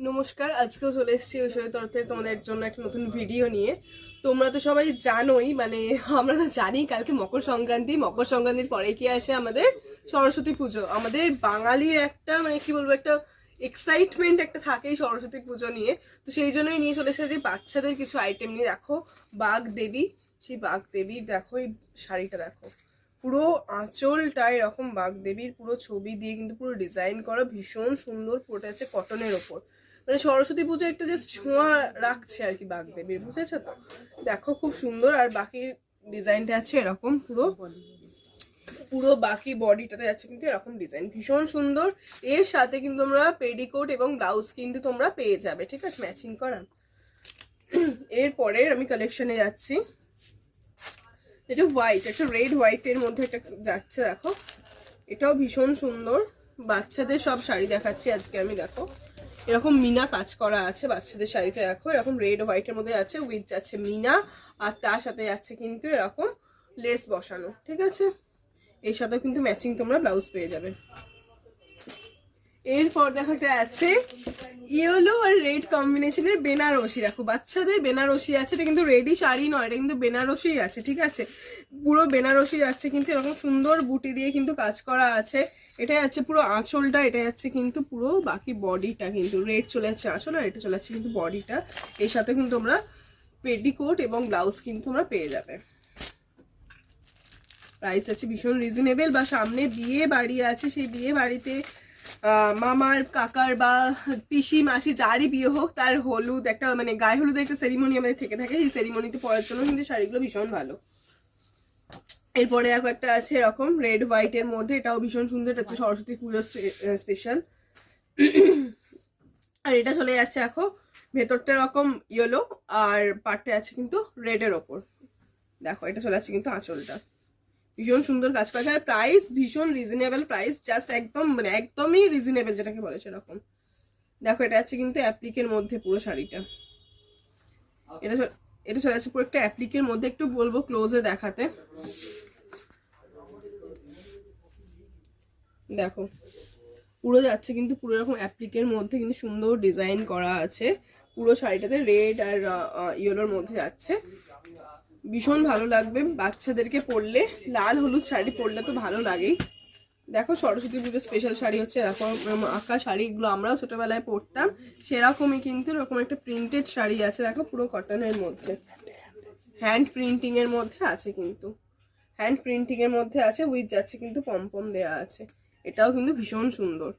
নমস্কার, আজকেও চলে এসেছি ঐশ্বরের তরফ থেকে তোমাদের জন্য একটা নতুন ভিডিও নিয়ে। তোমরা তো সবাই জানোই, মানে আমরা তো জানি কালকে মকর সংক্রান্তি। মকর সংক্রান্তির পরে কি আসে আমাদের সরস্বতী পুজো। আমাদের বাঙালির একটা মানে কি বলবো, একটা এক্সাইটমেন্ট একটা থাকেই সরস্বতী পুজো নিয়ে। তো সেই জন্যই নিয়ে চলে এসেছে যে বাচ্চাদের কিছু আইটেম নিয়ে। দেখো বাঘ দেবী, সেই বাঘ দেবীর দেখো এই শাড়িটা দেখো, পুরো আঁচলটা এরকম বাঘ দেবীর পুরো ছবি দিয়ে কিন্তু পুরো ডিজাইন করা, ভীষণ সুন্দর। পুরোটা হচ্ছে কটনের ওপর, মানে সরস্বতী পুজো একটা জাস্ট ছোঁয়া রাখছে আর কি বাঘ দেবীর, বুঝেছো তো? দেখো খুব সুন্দর। আর বাকি ডিজাইনটা আছে এরকম, পুরো পুরো বাকি বডিটাতে যাচ্ছে কিন্তু এরকম ডিজাইন, ভীষণ সুন্দর। এর সাথে কিন্তু তোমরা পেডিকোট এবং ব্লাউজ কিন্তু তোমরা পেয়ে যাবে, ঠিক আছে, ম্যাচিং করা। এরপরে আমি কালেকশনে যাচ্ছি, এটা হোয়াইট, একটা রেড হোয়াইটের মধ্যে একটা যাচ্ছে দেখো, এটাও ভীষণ সুন্দর। বাচ্চাদের সব শাড়ি দেখাচ্ছি আজকে আমি। দেখো এরকম মিনা কাজ করা আছে বাচ্চাদের শাড়িতে, দেখো এরকম রেড হোয়াইটের মধ্যে আছে, উইথ যাচ্ছে মিনা, আর তার সাথে যাচ্ছে কিন্তু এরকম লেস বসানো, ঠিক আছে। এর সাথে কিন্তু ম্যাচিং তোমরা ব্লাউজ পেয়ে যাবে। এরপর দেখো একটা আছে ইয়েলো আর রেড কম্বিনেশনের বেনারসি। দেখো বাচ্চাদের বেনারসি আছে, এটা কিন্তু রেডি শাড়ি নয়, এটা কিন্তু বেনারসি আছে, ঠিক আছে। পুরো বেনারসি যাচ্ছে কিন্তু এরকম সুন্দর বুটি দিয়ে কিন্তু কাজ করা আছে। এটা যাচ্ছে পুরো আঁচলটা, এটা যাচ্ছে কিন্তু পুরো বাকি বডিটা কিন্তু রেড চলে যাচ্ছে আঁচল, আর এটা চলে যাচ্ছে কিন্তু বডিটা। এর সাথে কিন্তু তোমরা পেটিকোট এবং ব্লাউজ কিন্তু তোমরা পেয়ে যাবে। প্রাইস আছে ভীষণ রিজনেবল। বা সামনে বিয়ে বাড়ি আছে, সেই বিয়ে বাড়িতে মামার কাকার বা পিসি মাসি যারই বিয়ে হোক, তার হলুদ একটা মানে গায়ে হলুদের একটা সেরিমনি আমাদের থেকে থাকে, সেই সেরিমনিতে পরার জন্য কিন্তু শাড়িগুলো ভীষণ ভালো। এরপরে দেখো একটা আছে এরকম রেড হোয়াইটের মধ্যে, এটাও ভীষণ সুন্দর, এটা হচ্ছে সরস্বতী পুজোর স্পেশাল। আর এটা চলে যাচ্ছে এখন ভেতরটা এরকম ইয়েলো, আর পাটটা আছে কিন্তু রেডের ওপর। দেখো এটা চলে যাচ্ছে কিন্তু আঁচলটা, ভীষণ সুন্দর কাজ করা। আর প্রাইস ভীষণ রিজনেবল প্রাইস, জাস্ট একদম মানে একদমই রিজনেবল যেটাকে বলে সেরকম। দেখো এটা আছে কিন্তু অ্যাপ্লিকের মধ্যে পুরো শাড়িটা, এটা এটা চলে আসছে পুরো একটা অ্যাপ্লিকের মধ্যে। একটু বলবো ক্লোজে দেখাতে, দেখো পুরো যাচ্ছে কিন্তু পুরো এরকম অ্যাপ্লিকের মধ্যে কিন্তু সুন্দর ডিজাইন করা আছে। পুরো শাড়িটাতে রেড আর ইয়েলোর মধ্যে যাচ্ছে, ভীষণ ভালো লাগবে বাচ্চাদেরকে পরলে। লাল হলুদ শাড়ি পরলে তো ভালো লাগেই। দেখো সরস্বতী পুজোর স্পেশাল শাড়ি হচ্ছে, দেখো আঁকা শাড়িগুলো আমরাও ছোটবেলায় পরতাম, সেরকমই কিন্তু এরকম একটা প্রিন্টেড শাড়ি আছে। দেখো পুরো কটনের মধ্যে, হ্যান্ড প্রিন্টিং এর মধ্যে আছে কিন্তু, হ্যান্ড প্রিন্টিং এর মধ্যে আছে, উইথ যাচ্ছে কিন্তু পমপম দেয়া আছে। এটাও কিন্তু ভীষণ সুন্দর।